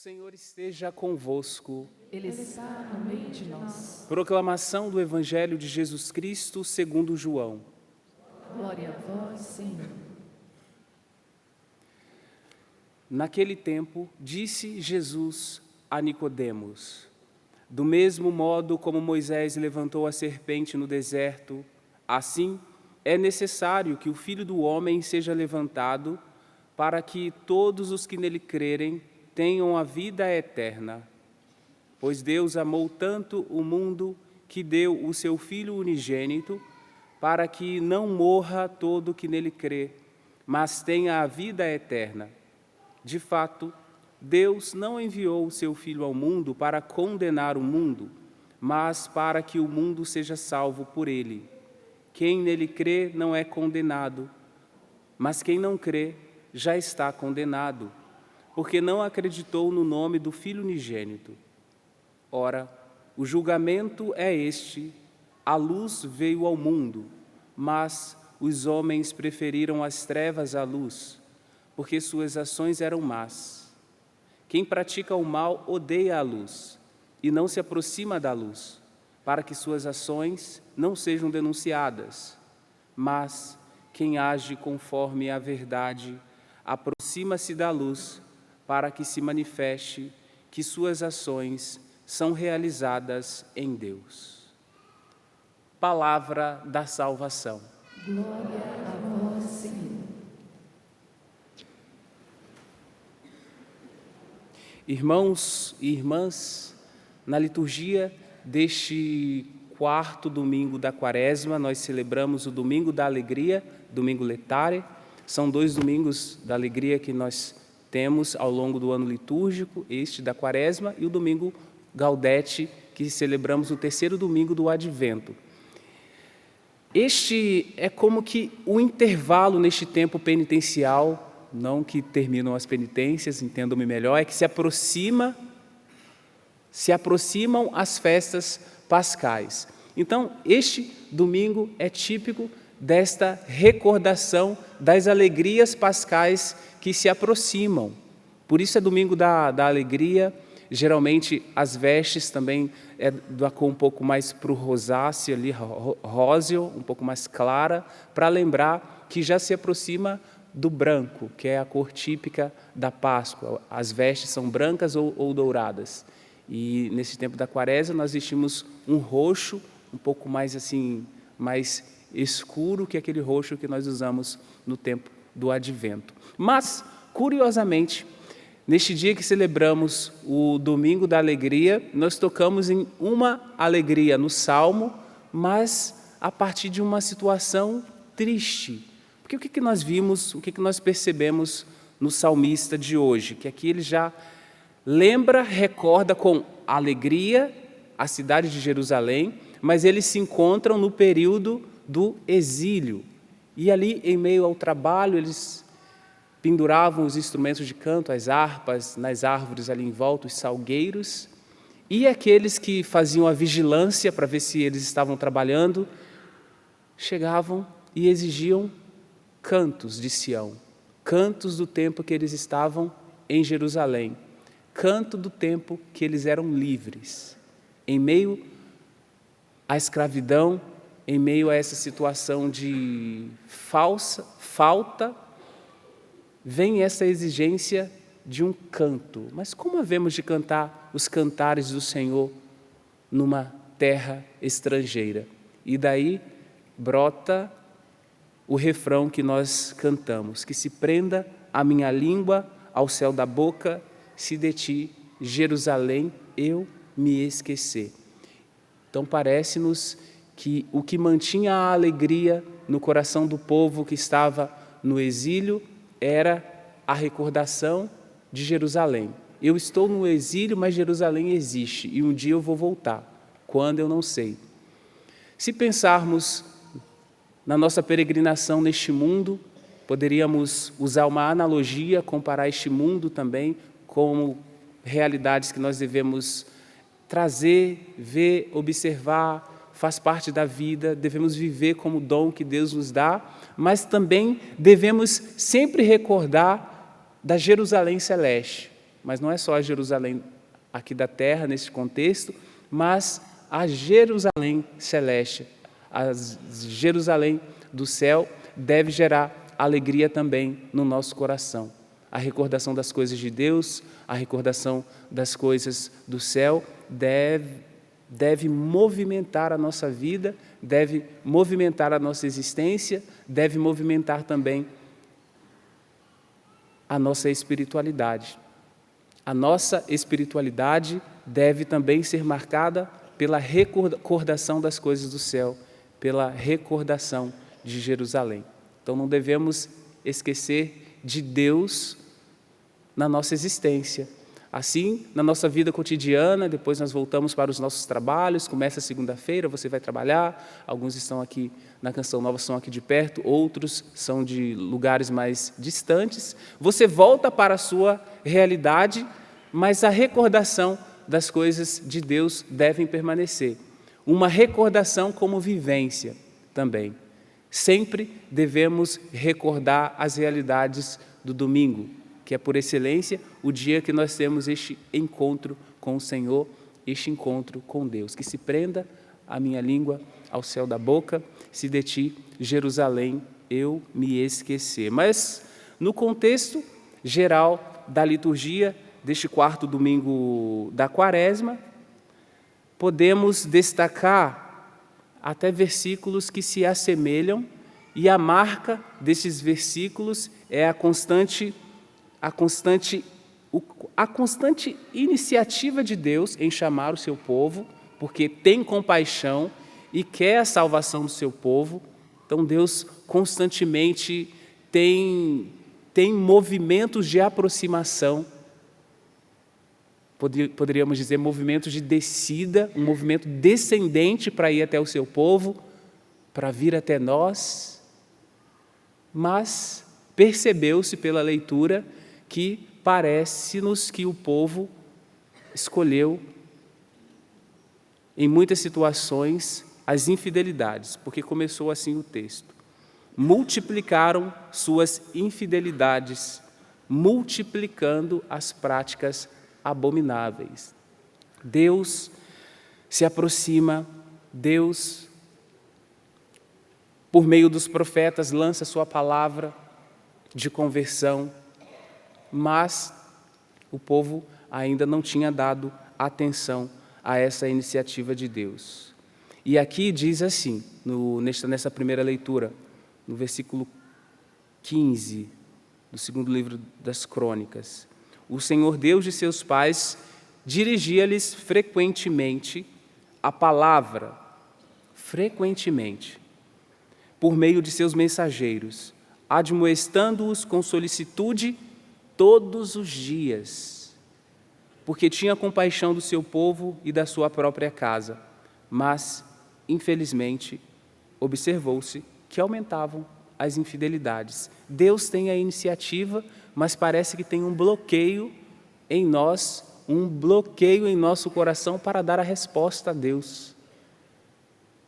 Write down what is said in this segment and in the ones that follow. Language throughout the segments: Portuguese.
Senhor esteja convosco. Ele está no meio de nós. Proclamação do Evangelho de Jesus Cristo segundo João. Glória a vós, Senhor. Naquele tempo, disse Jesus a Nicodemos: do mesmo modo como Moisés levantou a serpente no deserto, assim é necessário que o Filho do Homem seja levantado, para que todos os que nele crerem tenham a vida eterna. Pois Deus amou tanto o mundo que deu o seu Filho unigênito, para que não morra todo o que nele crê, mas tenha a vida eterna. De fato, Deus não enviou o seu Filho ao mundo para condenar o mundo, mas para que o mundo seja salvo por ele. Quem nele crê não é condenado, mas quem não crê já está condenado, porque não acreditou no nome do Filho unigênito. Ora, o julgamento é este: a luz veio ao mundo, mas os homens preferiram as trevas à luz, porque suas ações eram más. Quem pratica o mal odeia a luz e não se aproxima da luz, para que suas ações não sejam denunciadas. Mas quem age conforme a verdade aproxima-se da luz, para que se manifeste que suas ações são realizadas em Deus. Palavra da salvação. Glória a vós, Senhor. Irmãos e irmãs, na liturgia deste quarto domingo da Quaresma, nós celebramos o Domingo da Alegria, Domingo Letare. São 2 domingos da alegria que nós temos ao longo do ano litúrgico, este da Quaresma e o Domingo Gaudete, que celebramos o 3º domingo do Advento. Este é como que o intervalo neste tempo penitencial, não que terminam as penitências, entendam-me melhor, é que se aproximam as festas pascais. Então, este domingo é típico desta recordação das alegrias pascais que se aproximam. Por isso é domingo da alegria. Geralmente as vestes também é da cor um pouco mais para o rosáceo, ali, róseo, um pouco mais clara, para lembrar que já se aproxima do branco, que é a cor típica da Páscoa. As vestes são brancas ou douradas. E nesse tempo da Quaresma nós vestimos um roxo um pouco mais assim, mais escuro que aquele roxo que nós usamos no tempo do Advento. Mas, curiosamente, neste dia que celebramos o Domingo da Alegria, nós tocamos em uma alegria no Salmo, mas a partir de uma situação triste. Porque o que nós vimos, o que nós percebemos no salmista de hoje? Que aqui ele já lembra, recorda com alegria a cidade de Jerusalém, mas eles se encontram no período do exílio. E ali, em meio ao trabalho, eles penduravam os instrumentos de canto, as harpas, nas árvores ali em volta, os salgueiros, e aqueles que faziam a vigilância para ver se eles estavam trabalhando, chegavam e exigiam cantos de Sião, cantos do tempo que eles estavam em Jerusalém, canto do tempo que eles eram livres, em meio à escravidão, em meio a essa situação de falta, vem essa exigência de um canto. Mas como havemos de cantar os cantares do Senhor numa terra estrangeira? E daí brota o refrão que nós cantamos: que se prenda a minha língua ao céu da boca, se de ti, Jerusalém, eu me esquecer. Então parece-nos que o que mantinha a alegria no coração do povo que estava no exílio era a recordação de Jerusalém. Eu estou no exílio, mas Jerusalém existe, e um dia eu vou voltar. Quando, eu não sei. Se pensarmos na nossa peregrinação neste mundo, poderíamos usar uma analogia, comparar este mundo também como realidades que nós devemos trazer, ver, observar, faz parte da vida, devemos viver como dom que Deus nos dá, mas também devemos sempre recordar da Jerusalém celeste, mas não é só a Jerusalém aqui da terra, nesse contexto, mas a Jerusalém celeste, a Jerusalém do céu deve gerar alegria também no nosso coração. A recordação das coisas de Deus, a recordação das coisas do céu deve movimentar a nossa vida, deve movimentar a nossa existência, deve movimentar também a nossa espiritualidade. A nossa espiritualidade deve também ser marcada pela recordação das coisas do céu, pela recordação de Jerusalém. Então não devemos esquecer de Deus na nossa existência. Assim, na nossa vida cotidiana, depois nós voltamos para os nossos trabalhos, começa a segunda-feira, você vai trabalhar, alguns estão aqui na Canção Nova, são aqui de perto, outros são de lugares mais distantes. Você volta para a sua realidade, mas a recordação das coisas de Deus devem permanecer. Uma recordação como vivência também. Sempre devemos recordar as realidades do domingo, que é por excelência o dia que nós temos este encontro com o Senhor, este encontro com Deus. Que se prenda a minha língua ao céu da boca, se de ti, Jerusalém, eu me esquecer. Mas no contexto geral da liturgia deste quarto domingo da Quaresma, podemos destacar até versículos que se assemelham, e a marca desses versículos é a constante iniciativa de Deus em chamar o seu povo, porque tem compaixão e quer a salvação do seu povo. Então Deus constantemente tem movimentos de aproximação, poderíamos dizer movimentos de descida, um movimento descendente para ir até o seu povo, para vir até nós. Mas percebeu-se pela leitura que parece-nos que o povo escolheu, em muitas situações, as infidelidades, porque começou assim o texto. Multiplicaram suas infidelidades, multiplicando as práticas abomináveis. Deus se aproxima, Deus, por meio dos profetas, lança sua palavra de conversão, mas o povo ainda não tinha dado atenção a essa iniciativa de Deus. E aqui diz assim, nessa primeira leitura, no versículo 15 do segundo livro das Crônicas: o Senhor Deus de seus pais dirigia-lhes frequentemente a palavra, por meio de seus mensageiros, admoestando-os com solicitude todos os dias, porque tinha compaixão do seu povo e da sua própria casa. Mas, infelizmente, observou-se que aumentavam as infidelidades. Deus tem a iniciativa, mas parece que tem um bloqueio em nós, um bloqueio em nosso coração para dar a resposta a Deus.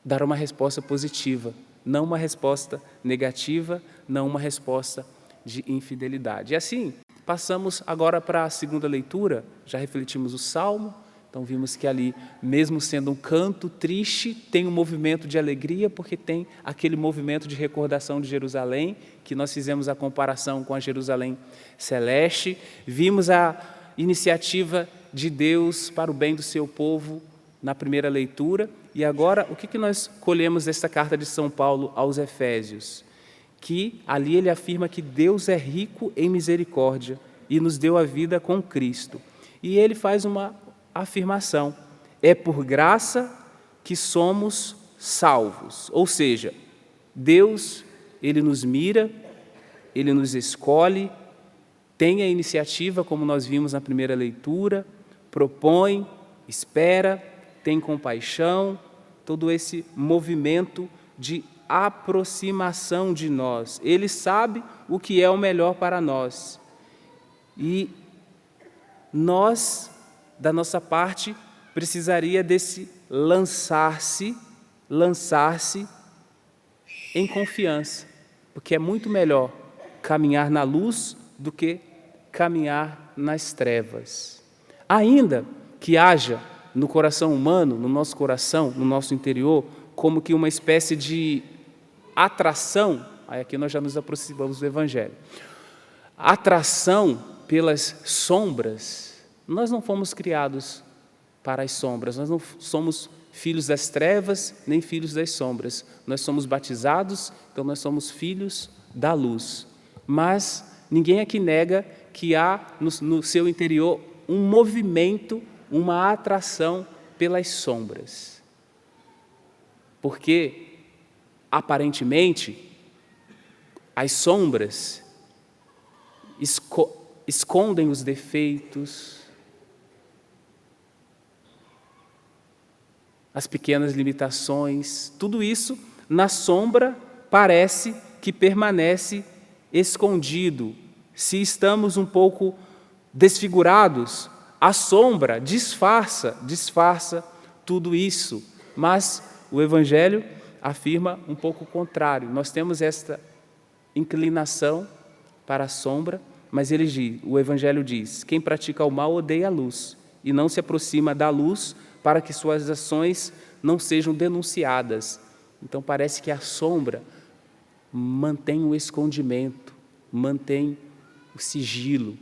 Dar uma resposta positiva, não uma resposta negativa, não uma resposta de infidelidade. E assim, passamos agora para a segunda leitura, já refletimos o Salmo, então vimos que ali, mesmo sendo um canto triste, tem um movimento de alegria, porque tem aquele movimento de recordação de Jerusalém, que nós fizemos a comparação com a Jerusalém celeste. Vimos a iniciativa de Deus para o bem do seu povo na primeira leitura. E agora, o que nós colhemos desta carta de São Paulo aos Efésios? Que ali ele afirma que Deus é rico em misericórdia e nos deu a vida com Cristo. E ele faz uma afirmação: é por graça que somos salvos. Ou seja, Deus, ele nos mira, ele nos escolhe, tem a iniciativa, como nós vimos na primeira leitura, propõe, espera, tem compaixão, todo esse movimento de aproximação de nós. Ele sabe o que é o melhor para nós. E nós, da nossa parte, precisaria desse lançar-se em confiança, porque é muito melhor caminhar na luz do que caminhar nas trevas. Ainda que haja no coração humano, no nosso coração, no nosso interior, como que uma espécie de atração, aí aqui nós já nos aproximamos do Evangelho, atração pelas sombras. Nós não fomos criados para as sombras, nós não somos filhos das trevas, nem filhos das sombras. Nós somos batizados, então nós somos filhos da luz. Mas ninguém aqui nega que há no seu interior um movimento, uma atração pelas sombras. Porque, aparentemente, as sombras escondem os defeitos, as pequenas limitações, tudo isso na sombra parece que permanece escondido. Se estamos um pouco desfigurados, a sombra disfarça tudo isso, mas o Evangelho afirma um pouco o contrário. Nós temos esta inclinação para a sombra, mas o Evangelho diz: quem pratica o mal odeia a luz e não se aproxima da luz para que suas ações não sejam denunciadas. Então parece que a sombra mantém o escondimento, mantém o sigilo.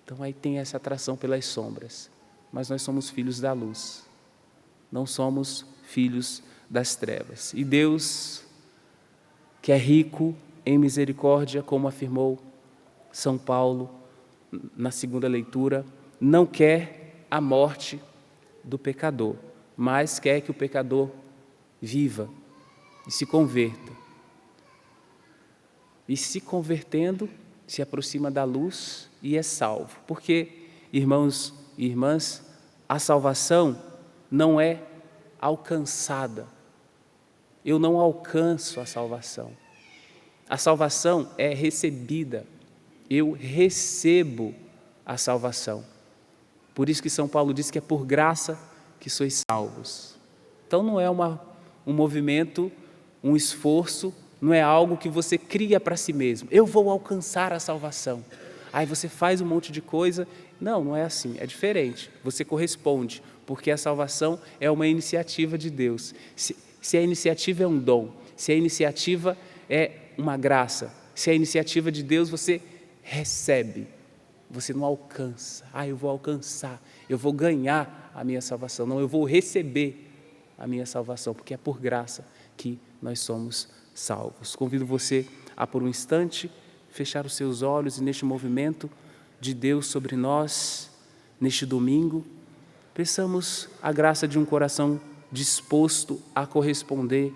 Então aí tem essa atração pelas sombras. Mas nós somos filhos da luz, não somos filhos das trevas. E Deus, que é rico em misericórdia, como afirmou São Paulo na segunda leitura, não quer a morte do pecador, mas quer que o pecador viva e se converta. E se convertendo, se aproxima da luz e é salvo. Porque, irmãos e irmãs, a salvação não é alcançada. Eu não alcanço a salvação. A salvação é recebida. Eu recebo a salvação. Por isso que São Paulo diz que é por graça que sois salvos. Então não é um movimento, um esforço, não é algo que você cria para si mesmo. Eu vou alcançar a salvação. Aí você faz um monte de coisa. Não é assim, é diferente. Você corresponde, porque a salvação é uma iniciativa de Deus. Se a iniciativa é um dom, se a iniciativa é uma graça, se a iniciativa de Deus, você recebe. Você não alcança. Eu vou alcançar, eu vou ganhar a minha salvação. Não, eu vou receber a minha salvação, porque é por graça que nós somos salvos. Convido você a, por um instante, fechar os seus olhos e neste movimento de Deus sobre nós, neste domingo, peçamos a graça de um coração disposto a corresponder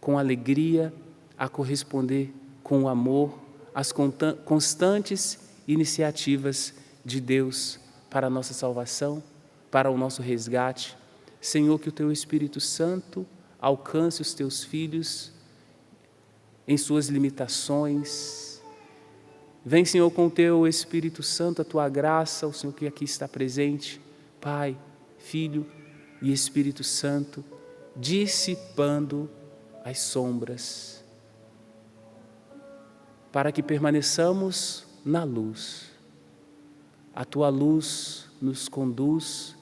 com alegria, a corresponder com amor, às constantes iniciativas de Deus para a nossa salvação, para o nosso resgate. Senhor, que o Teu Espírito Santo alcance os Teus filhos em suas limitações. Vem, Senhor, com o Teu Espírito Santo, a Tua graça, o Senhor que aqui está presente, Pai, Filho e Espírito Santo, dissipando as sombras, para que permaneçamos na luz. A Tua luz nos conduz,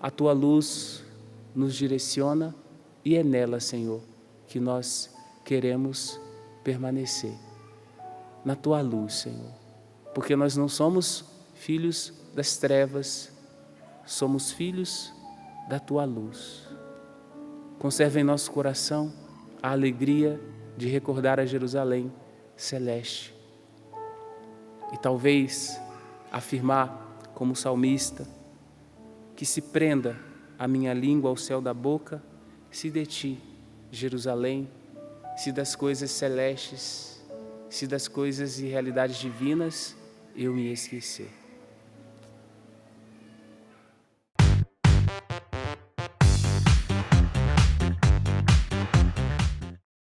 a Tua luz nos direciona e é nela, Senhor, que nós queremos permanecer. Na Tua luz, Senhor, porque nós não somos filhos das trevas, somos filhos da Tua luz. Conserva em nosso coração a alegria de recordar a Jerusalém celeste. E talvez afirmar como salmista, que se prenda a minha língua ao céu da boca, se de Ti, Jerusalém, se das coisas celestes, se das coisas e realidades divinas eu me esquecer.